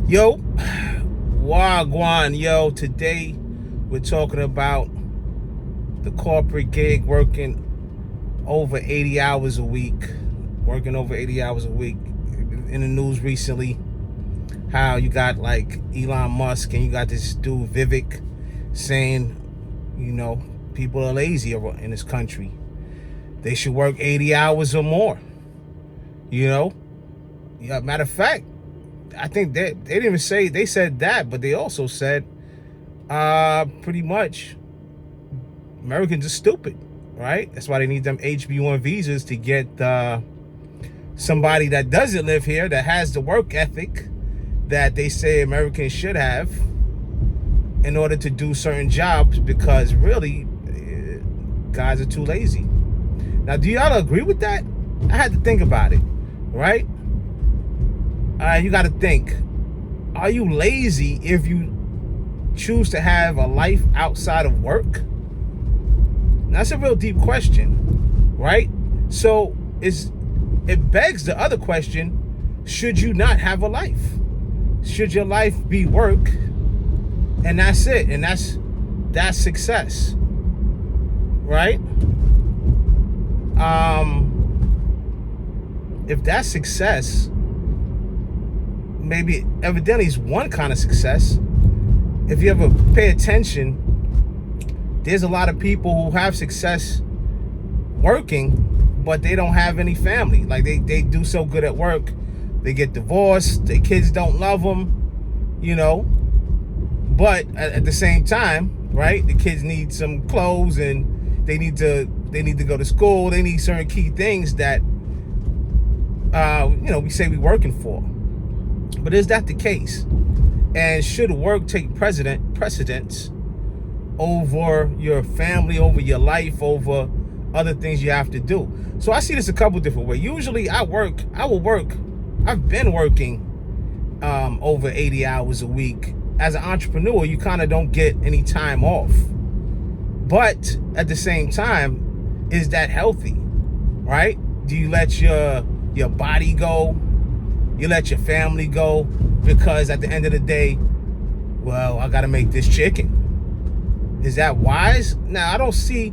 Yo, Wagwan, yo, today we're talking about the corporate gig working over 80 hours a week. Working over 80 hours a week. In the news recently, how you got like Elon Musk and you got this dude Vivek saying, people are lazy in this country. They should work 80 hours or more. Matter of fact, I think they didn't even say, they said that, but they also said pretty much Americans are stupid, right? That's why they need them HB1 visas to get somebody that doesn't live here, that has the work ethic that they say Americans should have in order to do certain jobs, because really guys are too lazy. Now, do y'all agree with that? I had to think about it, right? You got to think, are you lazy if you choose to have a life outside of work? That's a real deep question, right? So it begs the other question, should you not have a life? Should your life be work and that's it? And that's success, right? If that's success, maybe evidently it's one kind of success. If you ever pay attention, there's a lot of people who have success working, but they don't have any family. Like they do so good at work, they get divorced, their kids don't love them, but at the same time, right, the kids need some clothes and they need to go to school. They need certain key things that we say we're working for. But is that the case? And should work take precedence over your family, over your life, over other things you have to do? So I see this a couple different ways. Usually I've been working over 80 hours a week. As an entrepreneur, you kind of don't get any time off. But at the same time, is that healthy, right? Do you let your body go? You let your family go because at the end of the day, well, I got to make this chicken. Is that wise? Now, I don't see,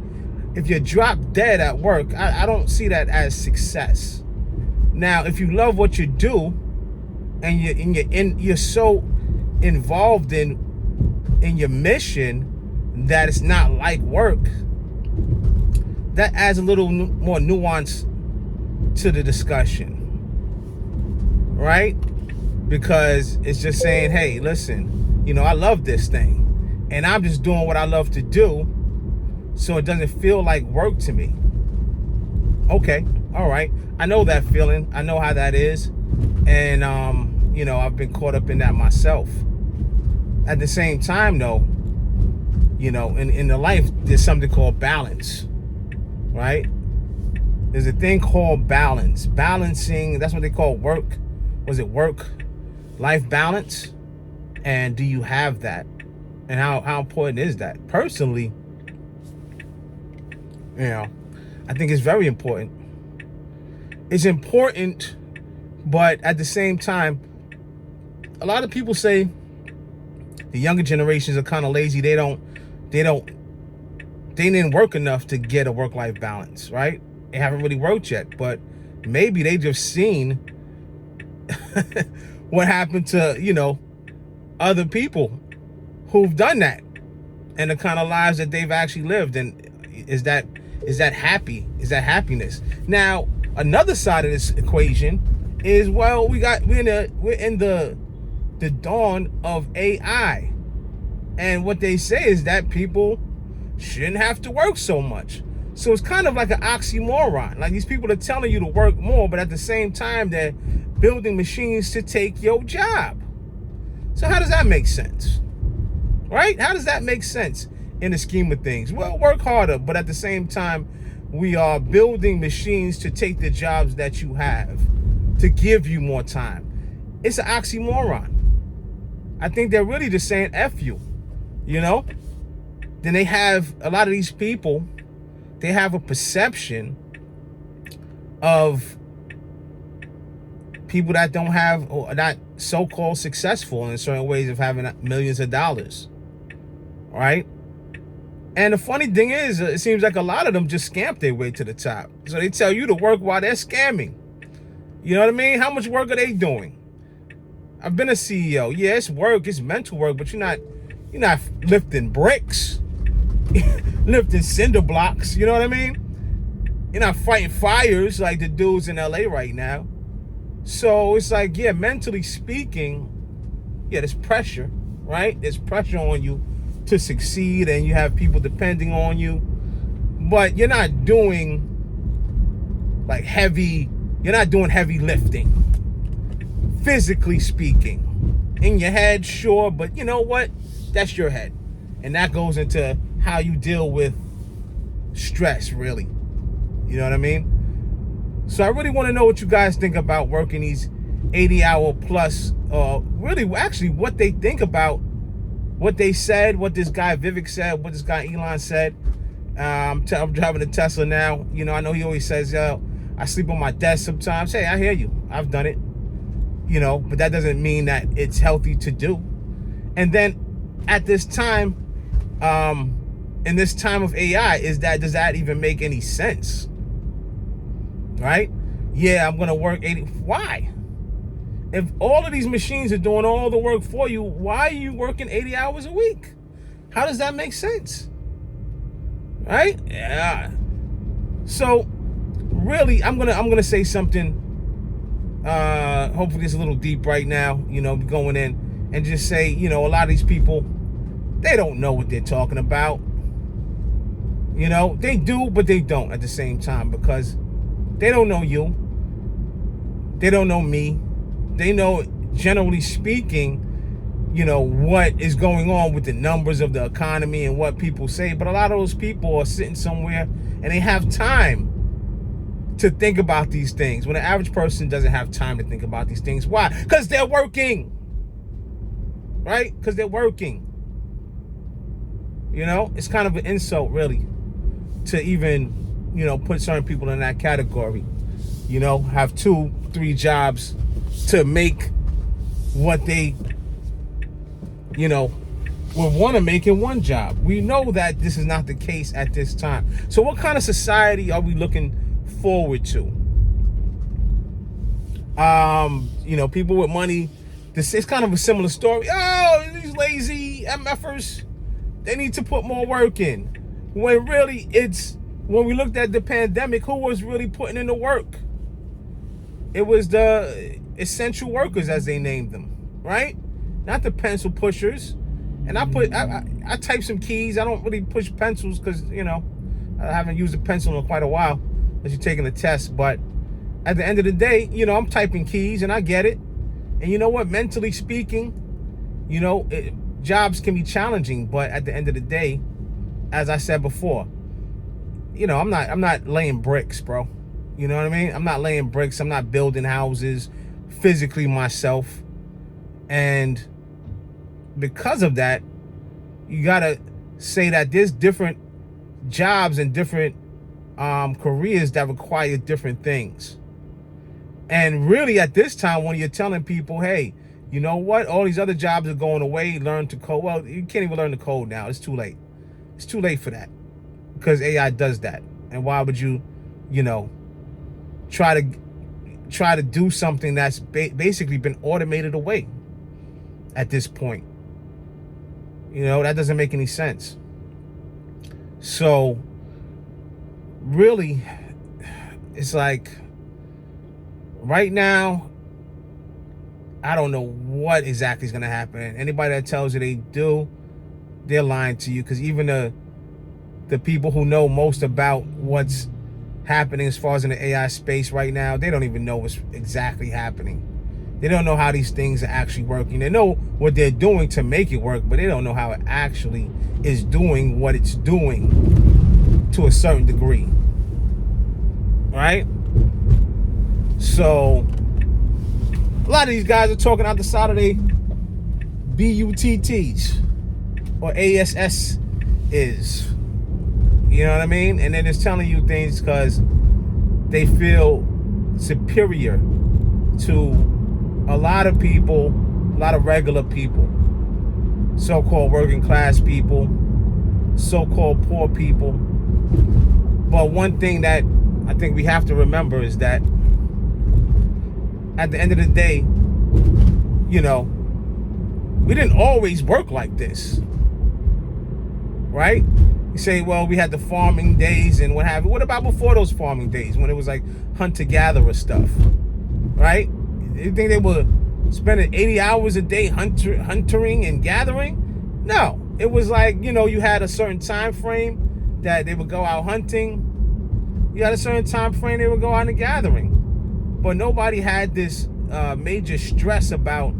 if you drop dead at work, I don't see that as success. Now, if you love what you do and you're so involved in your mission that it's not like work, that adds a little more nuance to the discussion, right? Because it's just saying, hey, listen, I love this thing and I'm just doing what I love to do, so it doesn't feel like work to me. Okay, all right, I know that feeling, I know how that is, and I've been caught up in that myself. At the same time, though, in the life, there's something called balance, right? There's a thing called balance. Balancing, that's what they call work. Was it work-life balance? And do you have that? And how important is that? Personally, I think it's very important. It's important, but at the same time, a lot of people say the younger generations are kind of lazy. They didn't work enough to get a work-life balance, right? They haven't really worked yet, but maybe they just seen what happened to, other people who've done that and the kind of lives that they've actually lived. And is that happy? Is that happiness? Now, another side of this equation is, well, we're in the dawn of AI. And what they say is that people shouldn't have to work so much. So it's kind of like an oxymoron. Like, these people are telling you to work more, but at the same time, they're building machines to take your job. So how does that make sense? Right? How does that make sense in the scheme of things? Well, work harder, but at the same time, we are building machines to take the jobs that you have, to give you more time. It's an oxymoron. I think they're really just saying F you, Then they have, a lot of these people, they have a perception of people that don't have, or are not so-called successful in certain ways of having millions of dollars, right? And the funny thing is, it seems like a lot of them just scamp their way to the top. So they tell you to work while they're scamming. You know what I mean? How much work are they doing? I've been a CEO. Yeah, it's work, it's mental work, but you're not lifting bricks, lifting cinder blocks. You know what I mean? You're not fighting fires like the dudes in LA right now. So it's like, yeah, mentally speaking, yeah, there's pressure, right? There's pressure on you to succeed, and you have people depending on you, but you're not doing heavy lifting, physically speaking. In your head, sure, but you know what? That's your head. And that goes into how you deal with stress, really. You know what I mean? So I really want to know what you guys think about working these 80-hour plus, really actually what they think about what they said, what this guy Vivek said, what this guy Elon said. I'm driving a Tesla now. You know, I know he always says, I sleep on my desk sometimes. Hey, I hear you. I've done it. You know, but that doesn't mean that it's healthy to do. And then at this time, in this time of AI, does that even make any sense? Right? Yeah, I'm going to work 80. Why? If all of these machines are doing all the work for you, why are you working 80 hours a week? How does that make sense? Right? Yeah. So really, I'm gonna say something. Hopefully it's a little deep right now. You know, going in and just say, you know, a lot of these people, they don't know what they're talking about. You know, they do, but they don't at the same time, because they don't know you. They don't know me. They know, generally speaking, you know, what is going on with the numbers of the economy and what people say. But a lot of those people are sitting somewhere and they have time to think about these things, when the average person doesn't have time to think about these things. Why? Because they're working. Right? Because they're working. You know, it's kind of an insult, really, to even, you know, put certain people in that category. You know, have 2-3 jobs to make what they, you know, would want to make in one job. We know that this is not the case at this time. So what kind of society are we looking forward to? You know, people with money, this is kind of a similar story. Oh, these lazy MFers, they need to put more work in. When really it's, when we looked at the pandemic, who was really putting in the work? It was the essential workers, as they named them, right? Not the pencil pushers. And I type some keys. I don't really push pencils because, you know, I haven't used a pencil in quite a while, as you're taking a test. But at the end of the day, you know, I'm typing keys and I get it. And you know what? Mentally speaking, you know, jobs can be challenging, but at the end of the day, as I said before, you know, I'm not laying bricks, bro. You know what I mean? I'm not laying bricks. I'm not building houses physically myself. And because of that, you gotta say that there's different jobs and different careers that require different things. And really at this time, when you're telling people, hey, you know what? All these other jobs are going away. Learn to code. Well, you can't even learn to code now. It's too late. It's too late for that, because AI does that. And why would you, you know, try to do something that's basically been automated away at this point? You know, that doesn't make any sense. So really, it's like right now, I don't know what exactly is going to happen. Anybody that tells you they do, they're lying to you, because even the people who know most about what's happening as far as in the AI space right now, they don't even know what's exactly happening. They don't know how these things are actually working. They know what they're doing to make it work, but they don't know how it actually is doing what it's doing to a certain degree. Right? So a lot of these guys are talking out the side of their BUTTs or ASS is. You know what I mean? And they're just telling you things because they feel superior to a lot of people, a lot of regular people, so-called working class people, so-called poor people. But one thing that I think we have to remember is that at the end of the day, you know, we didn't always work like this, right? You say, well, we had the farming days and what have you. What about before those farming days when it was like hunter-gatherer stuff, right? You think they were spending 80 hours a day huntering and gathering? No, it was like, you know, you had a certain time frame that they would go out hunting. You had a certain time frame they would go out and gathering. But nobody had this major stress about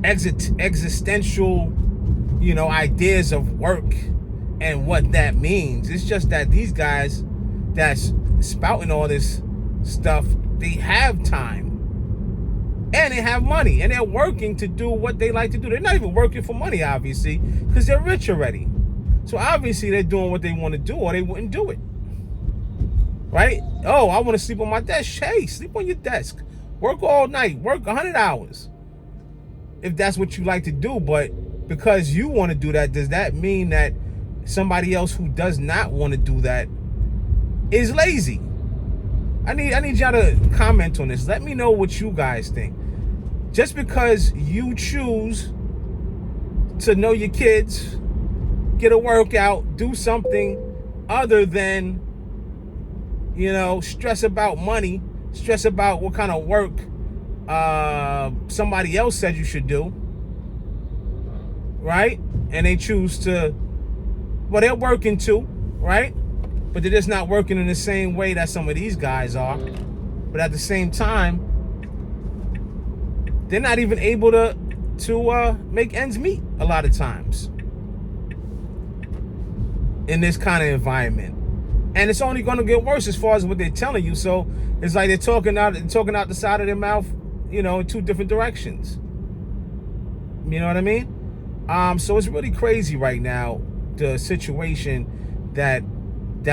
existential, you know, ideas of work and what that means. It's just that these guys that's spouting all this stuff, they have time and they have money and they're working to do what they like to do. They're not even working for money, obviously, because they're rich already. So obviously they're doing what they want to do or they wouldn't do it. Right? Oh, I want to sleep on my desk. Hey, sleep on your desk. Work all night. Work 100 hours. If that's what you like to do. But because you want to do that, does that mean that somebody else who does not want to do that is lazy? I need y'all to comment on this. Let me know what you guys think. Just because you choose to know your kids, get a workout, do something other than, you know, stress about money, stress about what kind of work somebody else said you should do, right? And they choose to, well, they're working too, right? But they're just not working in the same way that some of these guys are. But at the same time, they're not even able to make ends meet a lot of times in this kind of environment. And it's only going to get worse as far as what they're telling you. So it's like they're talking out the side of their mouth, you know, in two different directions. You know what I mean? So it's really crazy right now, the situation that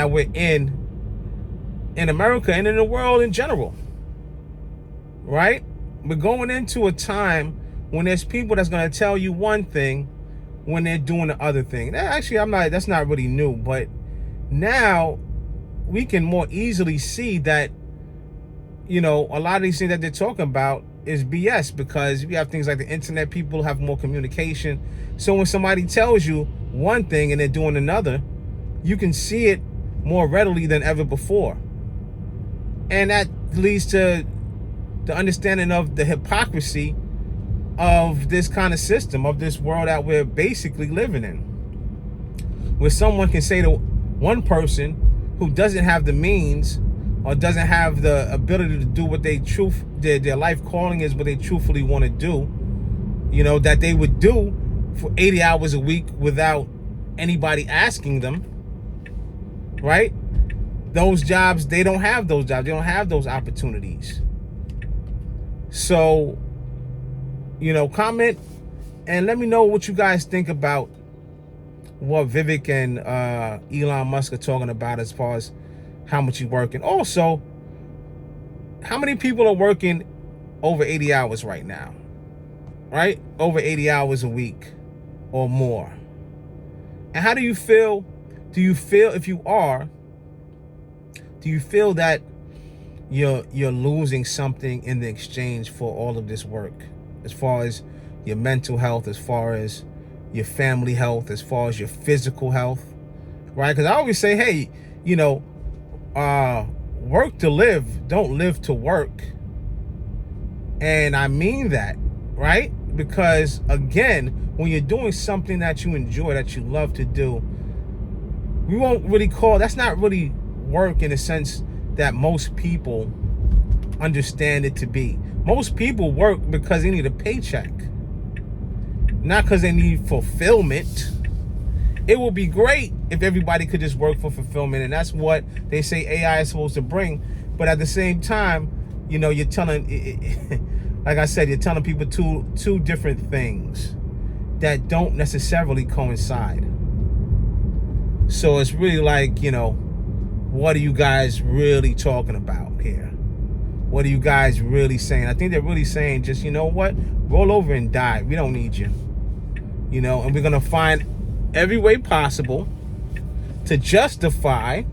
we're in America and in the world in general. Right? We're going into a time when there's people that's going to tell you one thing when they're doing the other thing. Actually, that's not really new, but now we can more easily see that, you know, a lot of these things that they're talking about is BS, because we have things like the internet, people have more communication. So when somebody tells you one thing and they're doing another, you can see it more readily than ever before. And that leads to the understanding of the hypocrisy of this kind of system, of this world that we're basically living in, where someone can say to one person who doesn't have the means or doesn't have the ability to do what their life calling is, what they truthfully want to do, you know, that they would do for 80 hours a week without anybody asking them, right? Those jobs, they don't have those jobs. They don't have those opportunities. So, you know, comment and let me know what you guys think about what Vivek and Elon Musk are talking about as far as how much you working. Also, how many people are working over 80 hours right now? Right? Over 80 hours a week or more. And how do you feel? Do you feel, if you are, do you feel that you're losing something in the exchange for all of this work? As far as your mental health, as far as your family health, as far as your physical health, right? Because I always say, hey, you know, work to live, don't live to work. And I mean that, right? Because again, when you're doing something that you enjoy, that you love to do, we won't really call, that's not really work in the sense that most people understand it to be. Most people work because they need a paycheck, not because they need fulfillment. It would be great if everybody could just work for fulfillment, and that's what they say AI is supposed to bring. But at the same time, you know, you're telling, like I said, you're telling people two different things that don't necessarily coincide. So it's really like, you know, what are you guys really talking about here? what are you guys really saying? I think they're really saying just, you know what? Roll over and die. We don't need you. You know, and we're going to find every way possible to justify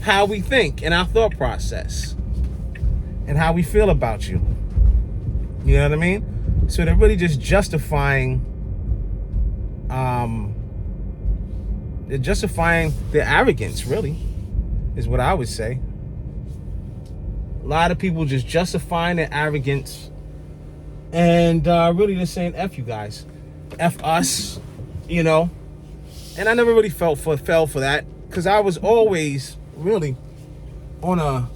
how we think and our thought process and how we feel about you. You know what I mean? So they're really just justifying their arrogance, really, is what I would say. A lot of people just justifying their arrogance and really just saying F you guys. F us, you know. And I never really fell for that, because I was always really on a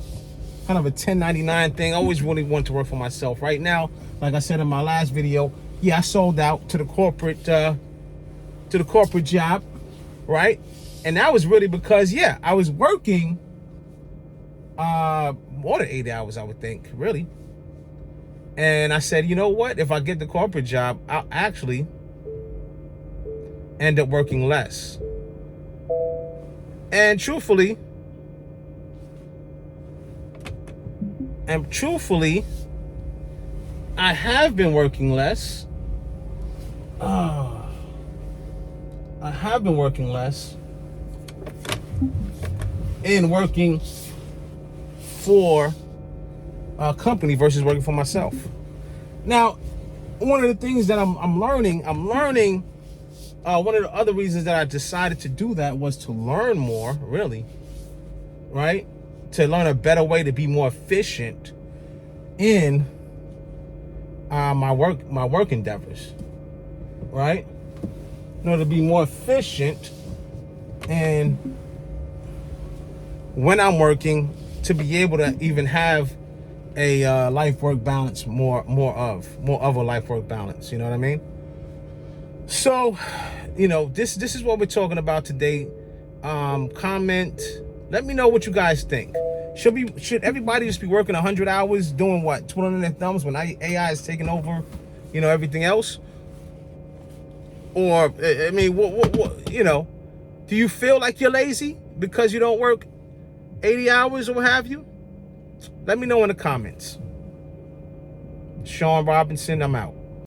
kind of a 1099 thing. I always really wanted to work for myself. Right now, like I said in my last video, yeah, I sold out to the corporate job, right? And that was really because, yeah, I was working more than 8 hours, I would think, really. And I said, you know what? If I get the corporate job, I'll actually end up working less. And truthfully, I have been working less. I have been working less and working for a company versus working for myself. Now, one of the things that I'm learning, one of the other reasons that I decided to do that was to learn more, really, right? To learn a better way to be more efficient in my work endeavors, right? In order to be more efficient and when I'm working, to be able to even have a life-work balance, more of a life-work balance, you know what I mean? So, you know, this is what we're talking about today. Comment, let me know what you guys think. Should everybody just be working 100 hours doing what, twiddling their thumbs when AI is taking over, you know, everything else? Or, I mean, what you know, do you feel like you're lazy because you don't work 80 hours or what have you? Let me know in the comments. Sean Robinson, I'm out.